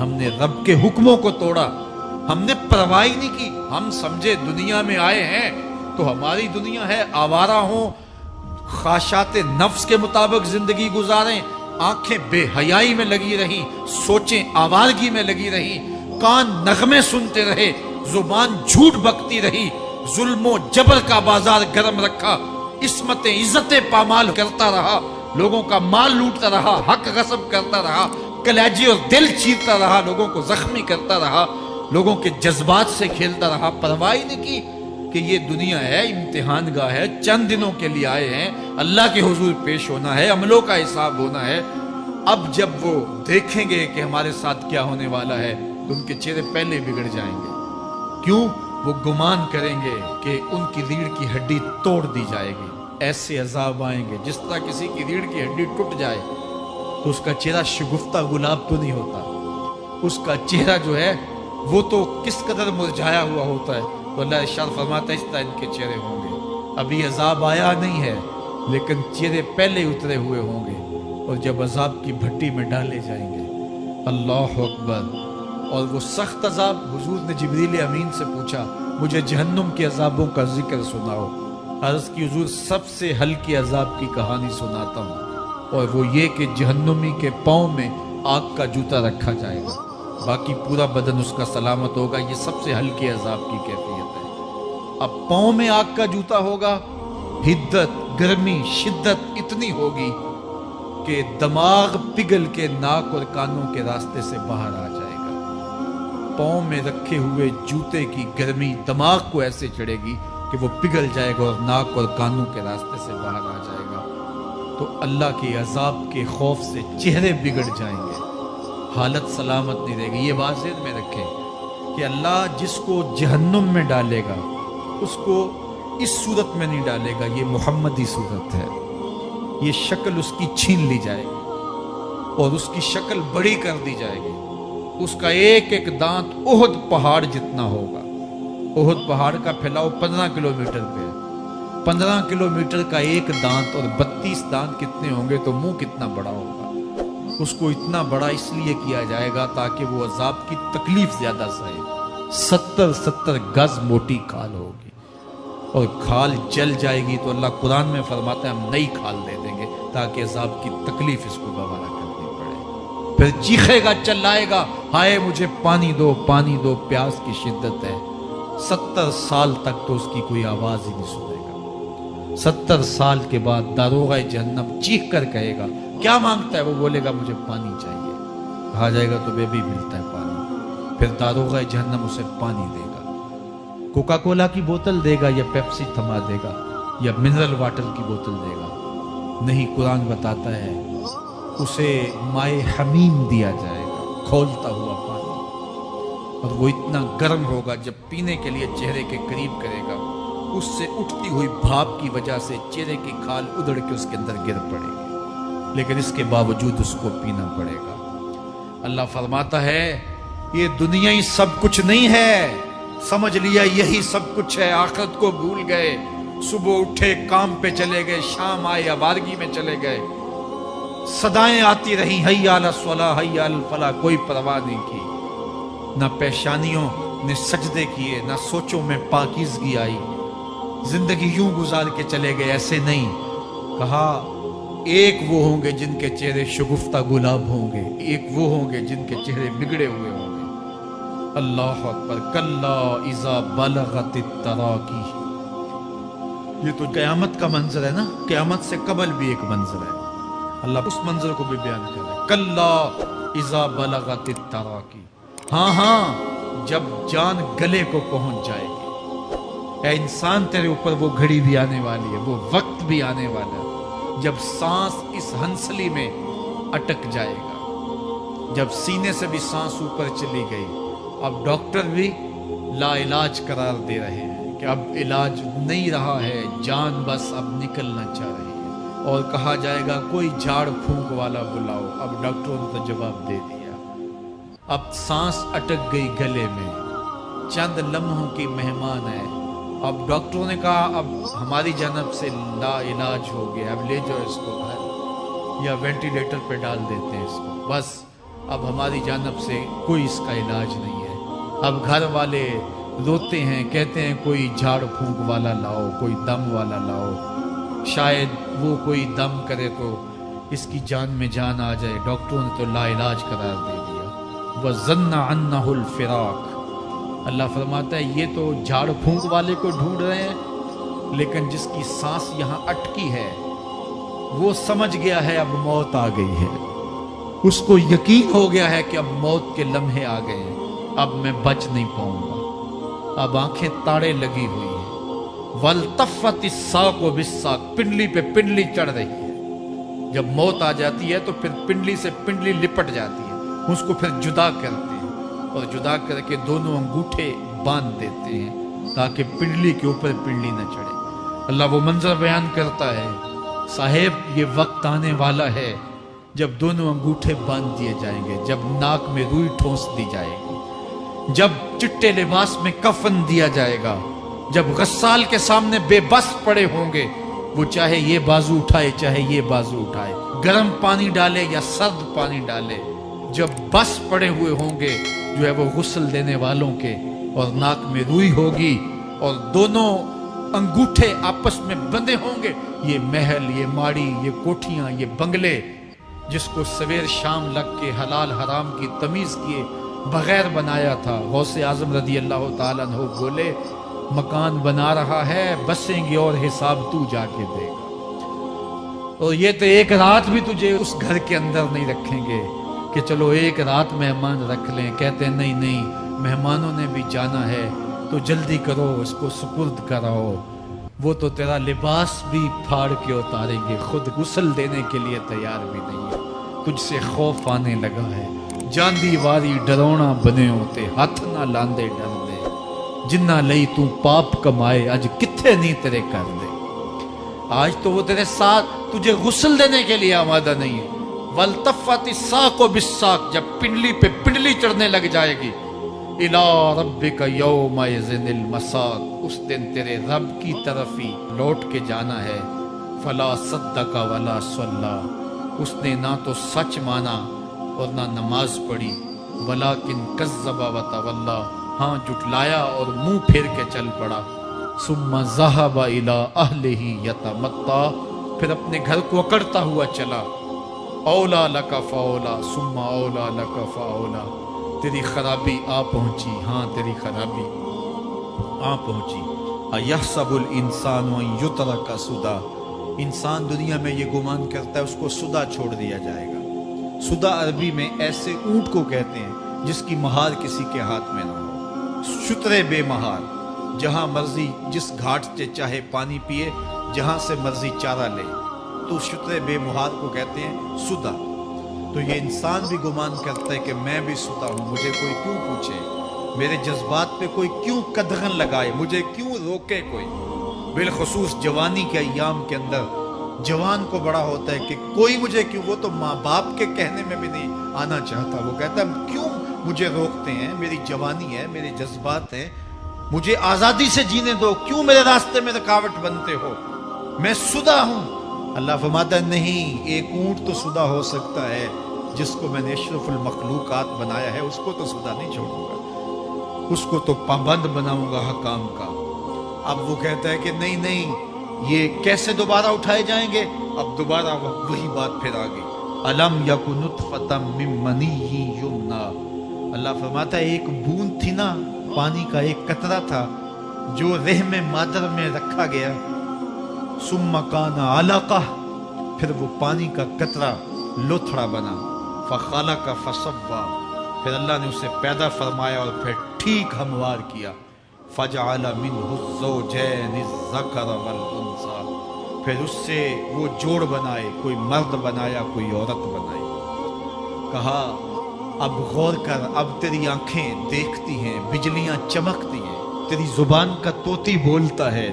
ہم نے رب کے حکموں کو توڑا، ہم نے پرواہ ہی نہیں کی۔ ہم سمجھے دنیا میں آئے ہیں تو ہماری دنیا ہے، آوارہ ہوں، خواہشات نفس کے مطابق زندگی گزاریں، آنکھیں بے حیائی میں لگی رہیں، سوچیں آوارگی میں لگی رہیں، کان نغمے سنتے رہے، زبان جھوٹ بکتی رہی، ظلم و جبر کا بازار گرم رکھا، عصمتیں عزتیں پامال کرتا رہا، لوگوں کا مال لوٹتا رہا، حق غصب کرتا رہا، کلیجے اور دل چیرتا رہا، لوگوں کو زخمی کرتا رہا، لوگوں کے جذبات سے کھیلتا رہا، پرواہ نہیں کی کہ یہ دنیا ہے، امتحان گاہ ہے، چند دنوں کے لیے آئے ہیں، اللہ کے حضور پیش ہونا ہے، عملوں کا حساب ہونا ہے۔ اب جب وہ دیکھیں گے کہ ہمارے ساتھ کیا ہونے والا ہے تو ان کے چہرے پہلے بگڑ جائیں گے۔ کیوں؟ وہ گمان کریں گے کہ ان کی ریڑھ کی ہڈی توڑ دی جائے گی۔ ایسے عذاب آئیں گے جس طرح کسی کی ریڑھ کی ہڈی ٹوٹ جائے تو اس کا چہرہ شگفتہ گلاب تو نہیں ہوتا، اس کا چہرہ جو ہے وہ تو کس قدر مرجھایا ہوا ہوتا ہے۔ تو اللہ ارشاد فرماتا ہے اس طرح ان کے چہرے ہوں گے۔ ابھی عذاب آیا نہیں ہے لیکن چہرے پہلے اترے ہوئے ہوں گے، اور جب عذاب کی بھٹی میں ڈالے جائیں گے، اللہ اکبر، اور وہ سخت عذاب، حضور نے جبریل امین سے پوچھا مجھے جہنم کے عذابوں کا ذکر سناؤ۔ عرض کی حضور سب سے ہلکی عذاب کی کہانی سناتا ہوں، اور وہ یہ کہ جہنمی کے پاؤں میں آگ کا جوتا رکھا جائے گا، باقی پورا بدن اس کا سلامت ہوگا۔ یہ سب سے ہلکی عذاب کی کیفیت ہے۔ اب پاؤں میں آگ کا جوتا ہوگا، حدت، گرمی، شدت اتنی ہوگی کہ دماغ پگھل کے ناک اور کانوں کے راستے سے باہر آ جائے گا۔ پاؤں میں رکھے ہوئے جوتے کی گرمی دماغ کو ایسے چڑھے گی کہ وہ پگھل جائے گا اور ناک اور کانوں کے راستے سے باہر آ جائے گا۔ تو اللہ کے عذاب کے خوف سے چہرے بگڑ جائیں گے، حالت سلامت نہیں رہے گی۔ یہ بات ذہن میں رکھیں کہ اللہ جس کو جہنم میں ڈالے گا اس کو اس صورت میں نہیں ڈالے گا، یہ محمدی صورت ہے، یہ شکل اس کی چھین لی جائے گی اور اس کی شکل بڑی کر دی جائے گی۔ اس کا ایک ایک دانت احد پہاڑ جتنا ہوگا۔ احد پہاڑ کا پھیلاؤ 15 کلومیٹر پہ ہے، 15 کلومیٹر کا ایک دانت اور 32 دانت کتنے ہوں گے تو منہ کتنا بڑا ہوگا۔ اس کو اتنا بڑا اس لیے کیا جائے گا تاکہ وہ عذاب کی تکلیف زیادہ سہے۔ 70 گز موٹی کھال ہوگی اور کھال جل جائے گی تو اللہ قرآن میں فرماتا ہے ہم نئی کھال دے دیں گے تاکہ عذاب کی تکلیف اس کو گوارا کرنی پڑے۔ پھر چیخے گا، چلائے گا، ہائے مجھے پانی دو، پانی دو، پیاس کی شدت ہے۔ 70 سال تک تو اس کی کوئی آواز ہی نہیں سنے گا۔ 70 سال کے بعد داروغہ جہنم چیخ کر کہے گا کیا مانگتا ہے؟ وہ بولے گا مجھے پانی چاہیے۔ کہا جائے گا تو بے بھی ملتا ہے پانی۔ پھر داروغہ جہنم اسے پانی دے گا، کوکا کولا کی بوتل دے گا یا پیپسی تھما دے گا یا منرل واٹر کی بوتل دے گا؟ نہیں، قرآن بتاتا ہے اسے مائے حمیم دیا جائے گا، کھولتا ہوا پانی، اور وہ اتنا گرم ہوگا جب پینے کے لیے چہرے کے قریب کرے گا اس سے اٹھتی ہوئی بھاپ کی وجہ سے چہرے کی کھال ادھڑ کے اس کے اندر گر پڑے گی، لیکن اس کے باوجود اس کو پینا پڑے گا۔ اللہ فرماتا ہے یہ دنیا ہی سب کچھ نہیں ہے، سمجھ لیا یہی سب کچھ ہے، آخرت کو بھول گئے، صبح اٹھے کام پہ چلے گئے، شام آئے آوارگی میں چلے گئے، صدائیں آتی رہیں حی علی الصلاح حی علی الفلاح، کوئی پرواہ نہیں کی، نہ پیشانیوں نے سجدے کیے، نہ سوچوں میں پاکیزگی آئی، زندگی یوں گزار کے چلے گئے۔ ایسے نہیں، کہا ایک وہ ہوں گے جن کے چہرے شگفتہ گلاب ہوں گے، ایک وہ ہوں گے جن کے چہرے بگڑے ہوئے ہوں گے۔ اللہ اکبر، کلا اذا بلغت التراقی، یہ تو قیامت کا منظر ہے نا، قیامت سے قبل بھی ایک منظر ہے، اللہ اس منظر کو بھی بیان کر رہا ہے، کلا اذا بلغت التراقی، ہاں جب جان گلے کو پہنچ جائے گی۔ اے انسان تیرے اوپر وہ گھڑی بھی آنے والی ہے، وہ وقت بھی آنے والا ہے جب سانس اس ہنسلی میں اٹک جائے گا، جب سینے سے بھی سانس اوپر چلی گئی، اب ڈاکٹر بھی لا علاج قرار دے رہے ہیں کہ اب علاج نہیں رہا ہے، جان بس اب نکلنا چاہ رہی ہے، اور کہا جائے گا کوئی جھاڑ پھونک والا بلاؤ۔ اب ڈاکٹروں نے تو جواب دے دیا، اب سانس اٹک گئی گلے میں، چند لمحوں کی مہمان ہے، اب ڈاکٹروں نے کہا اب ہماری جانب سے لا علاج ہو گیا، اب لے جاؤ اس کو گھر یا وینٹیلیٹر پہ ڈال دیتے ہیں اس کو، بس اب ہماری جانب سے کوئی اس کا علاج نہیں ہے۔ اب گھر والے روتے ہیں، کہتے ہیں کوئی جھاڑ پھونک والا لاؤ، کوئی دم والا لاؤ، شاید وہ کوئی دم کرے تو اس کی جان میں جان آ جائے۔ ڈاکٹروں نے تو لا علاج قرار دے دیا۔ وَظَنَّ عَنَّهُ الْفِرَاقُ، اللہ فرماتا ہے یہ تو جھاڑ پھونک والے کو ڈھونڈ رہے ہیں، لیکن جس کی سانس یہاں اٹکی ہے وہ سمجھ گیا ہے اب موت آ گئی ہے، اس کو یقین ہو گیا ہے کہ اب موت کے لمحے آ گئے ہیں، اب میں بچ نہیں پاؤں گا۔ اب آنکھیں تاڑے لگی ہوئی ہیں۔ وَالْتَفَّتِ السَّاقُ بِالسَّاقِ، پنڈلی پہ پنڈلی چڑھ رہی ہے۔ جب موت آ جاتی ہے تو پھر پنڈلی سے پنڈلی لپٹ جاتی ہے، اس کو پھر جدا کرتے ہیں اور جدا کر کے دونوں انگوٹھے باندھ دیتے ہیں تاکہ پنڈلی کے اوپر پنڈلی نہ چڑھے۔ اللہ وہ منظر بیان کرتا ہے، صاحب یہ وقت آنے والا ہے جب دونوں انگوٹھے باندھ دیے جائیں گے، جب ناک میں روئی ٹھونس دی جائے گی، جب چٹے لباس میں کفن دیا جائے گا، جب غسال کے سامنے بے بس پڑے ہوں گے، وہ چاہے یہ بازو اٹھائے چاہے یہ بازو اٹھائے، گرم پانی ڈالے یا سرد پانی ڈالے، جب بس پڑے ہوئے ہوں گے جو ہے وہ غسل دینے والوں کے، اور ناک میں روئی ہوگی اور دونوں انگوٹھے آپس میں بندھے ہوں گے، یہ محل، یہ ماڑی، یہ کوٹھیاں، یہ بنگلے جس کو سویر شام لگ کے حلال حرام کی تمیز کیے بغیر بنایا تھا، غوث اعظم رضی اللہ تعالیٰ عنہ بولے مکان بنا رہا ہے، بسیں گے اور حساب تو جا کے دے گا، اور یہ تو ایک رات بھی تجھے اس گھر کے اندر نہیں رکھیں گے کہ چلو ایک رات مہمان رکھ لیں۔ کہتے ہیں نہیں نہیں، مہمانوں نے بھی جانا ہے تو جلدی کرو، اس کو سپرد کراؤ، وہ تو تیرا لباس بھی پھاڑ کے اتاریں گے، خود غسل دینے کے لیے تیار بھی نہیں ہے، تجھ سے خوف آنے لگا ہے، جاندی واری ڈرونا بنے ہوتے، ہاتھ نہ لاندے ڈر دے، جنہ لئی تو پاپ کمائے اج کتھے نہیں تیرے کر دے۔ آج تو وہ تیرے ساتھ تجھے غسل دینے کے لیے آمادہ نہیں ہے۔ وَالْتَفَّتِ السَّاقُ بِالسَّاقِ، جب پنڈلی پہ پنڈلی چڑھنے لگ جائے گی، إِلَىٰ رَبِّكَ يَوْمَئِذٍ الْمَسَاقُ، اس دن تیرے رب کی طرف ہی لوٹ کے جانا ہے۔ فَلَا صَدَّقَ وَلَا صَلَّىٰ، اس نے نہ تو سچ مانا اور نہ نماز پڑھی، وَلَٰكِنْ كَذَّبَ وَتَوَلَّىٰ، ہاں جھٹلایا اور منہ پھیر کے چل پڑا۔ ثُمَّ ذَهَبَ إِلَىٰ أَهْلِهِ يَتَمَطَّىٰ، پھر اپنے گھر کو اکڑتا ہوا چلا۔ اولا لک فاولا ثم اولا لک فاولا، تیری خرابی آ پہنچی، ہاں تیری خرابی آ پہنچی۔ ایحسب الانسان ان یترک سدی، انسان دنیا میں یہ گمان کرتا ہے اس کو سدا چھوڑ دیا جائے گا۔ سدا عربی میں ایسے اونٹ کو کہتے ہیں جس کی مہار کسی کے ہاتھ میں نہ ہو، شترے بے مہار، جہاں مرضی جس گھاٹ سے چاہے پانی پیے، جہاں سے مرضی چارہ لے، تو شترے بے مہار کو کہتے ہیں سدا۔ تو یہ انسان بھی گمان کرتا ہے کہ میں بھی سدا ہوں، مجھے کوئی کیوں پوچھے، میرے جذبات پہ کوئی کیوں قدغن لگائے، مجھے کیوں روکے کوئی۔ بالخصوص جوانی کے ایام کے اندر جوان کو بڑا ہوتا ہے کہ کوئی مجھے کیوں، وہ تو ماں باپ کے کہنے میں بھی نہیں آنا چاہتا، وہ کہتا ہے کیوں مجھے روکتے ہیں، میری جوانی ہے، میرے جذبات ہیں، مجھے آزادی سے جینے دو، کیوں میرے راستے میں رکاوٹ بنتے ہو، میں سدا ہوں۔ اللہ فرماتا ہے نہیں، ایک اونٹ تو سدا ہو سکتا ہے، جس کو میں نے اشرف المخلوقات بنایا ہے، اس کو تو سدا نہیں چھوڑوں گا، اس کو تو پابند بناؤں گا حکام کا۔ اب وہ کہتا ہے کہ نہیں نہیں، یہ کیسے دوبارہ اٹھائے جائیں گے؟ اب دوبارہ وہی بات پھر آ گئی، الم یک نطفۃ من منی یمنی، اللہ فرماتا ہے ایک بوند تھی نا، پانی کا ایک قطرہ تھا جو رحم مادر میں رکھا گیا، ثم کان علقہ، پھر وہ پانی کا قطرہ لوتھڑا بنا، فخلق فسوی، پھر اللہ نے اسے پیدا فرمایا اور پھر ٹھیک ہموار کیا، فجعل منہ الزوجین الذکر والانثی، پھر اس سے وہ جوڑ بنائے، کوئی مرد بنایا کوئی عورت بنائی۔ کہا اب غور کر، اب تیری آنکھیں دیکھتی ہیں، بجلیاں چمکتی ہیں، تیری زبان کا طوطی بولتا ہے،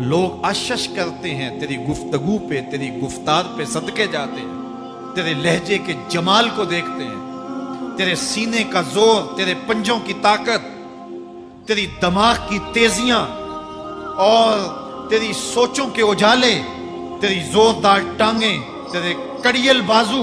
لوگ اشش کرتے ہیں تیری گفتگو پہ، تیری گفتار پہ صدقے جاتے ہیں، تیرے لہجے کے جمال کو دیکھتے ہیں، تیرے سینے کا زور، تیرے پنجوں کی طاقت، تیری دماغ کی تیزیاں اور تیری سوچوں کے اجالے، تیری زوردار ٹانگیں، تیرے کڑیل بازو،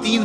3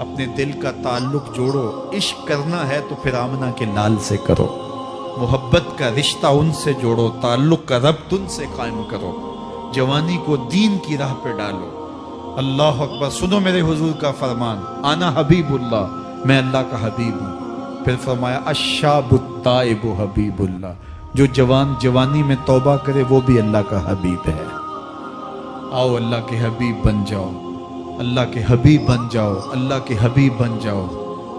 اپنے دل کا تعلق جوڑو، عشق کرنا ہے تو پھر آمنہ کے لال سے کرو، محبت کا رشتہ ان سے جوڑو، تعلق کا ربط ان سے قائم کرو، جوانی کو دین کی راہ پہ ڈالو۔ اللہ اکبر۔ سنو میرے حضور کا فرمان، انا حبیب اللہ، میں اللہ کا حبیب ہوں۔ پھر فرمایا الشاب التائب حبیب اللہ، جو جوان جوانی میں توبہ کرے وہ بھی اللہ کا حبیب ہے۔ آؤ اللہ کے حبیب بن جاؤ، اللہ کے حبیب بن جاؤ، اللہ کے حبیب بن جاؤ،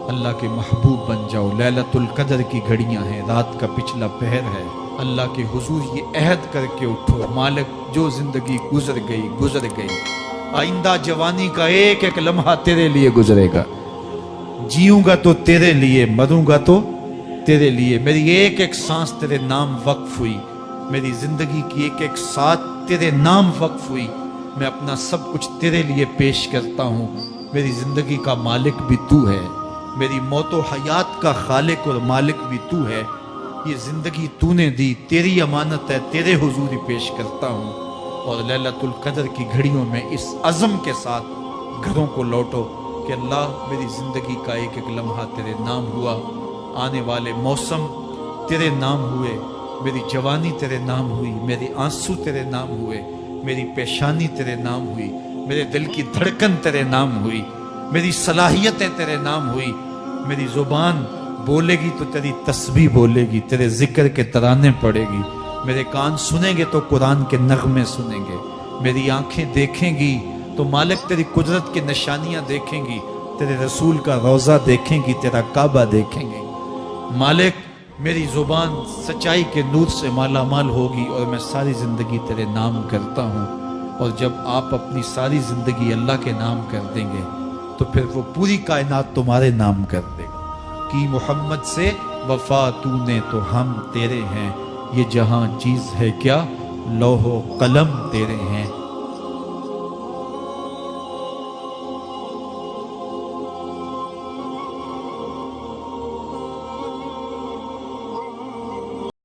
اللہ کے محبوب بن جاؤ۔ لیلۃ القدر کی گھڑیاں ہیں، رات کا پچھلا پہر ہے، اللہ کے حضور یہ عہد کر کے اٹھو، مالک جو زندگی گزر گئی، آئندہ جوانی کا ایک ایک لمحہ تیرے لیے گزرے گا، جیوں گا تو تیرے لیے، مروں گا تو تیرے لیے، میری ایک ایک سانس تیرے نام وقف ہوئی، میری زندگی کی ایک ایک ساتھ تیرے نام وقف ہوئی، میں اپنا سب کچھ تیرے لیے پیش کرتا ہوں، میری زندگی کا مالک بھی تو ہے، میری موت و حیات کا خالق اور مالک بھی تو ہے، یہ زندگی تو نے دی، تیری امانت ہے، تیرے حضور ہی پیش کرتا ہوں۔ اور لیلۃ القدر کی گھڑیوں میں اس عزم کے ساتھ گھروں کو لوٹو کہ اللہ میری زندگی کا ایک ایک لمحہ تیرے نام ہوا، آنے والے موسم تیرے نام ہوئے، میری جوانی تیرے نام ہوئی، میرے آنسو تیرے نام ہوئے، میری پیشانی تیرے نام ہوئی، میرے دل کی دھڑکن تیرے نام ہوئی، میری صلاحیتیں تیرے نام ہوئی، میری زبان بولے گی تو تیری تسبیح بولے گی، تیرے ذکر کے ترانے پڑے گی، میرے کان سنیں گے تو قرآن کے نغمے سنیں گے، میری آنکھیں دیکھیں گی تو مالک تیری قدرت کی نشانیاں دیکھیں گی، تیرے رسول کا روضہ دیکھیں گی، تیرا کعبہ دیکھیں گی۔ مالک میری زبان سچائی کے نور سے مالا مال ہوگی اور میں ساری زندگی تیرے نام کرتا ہوں، اور جب آپ اپنی ساری زندگی اللہ کے نام کر دیں گے تو پھر وہ پوری کائنات تمہارے نام کر دے گا۔ کی محمد سے وفا تو نے تو ہم تیرے ہیں، یہ جہاں چیز ہے کیا، لوح و قلم تیرے ہیں۔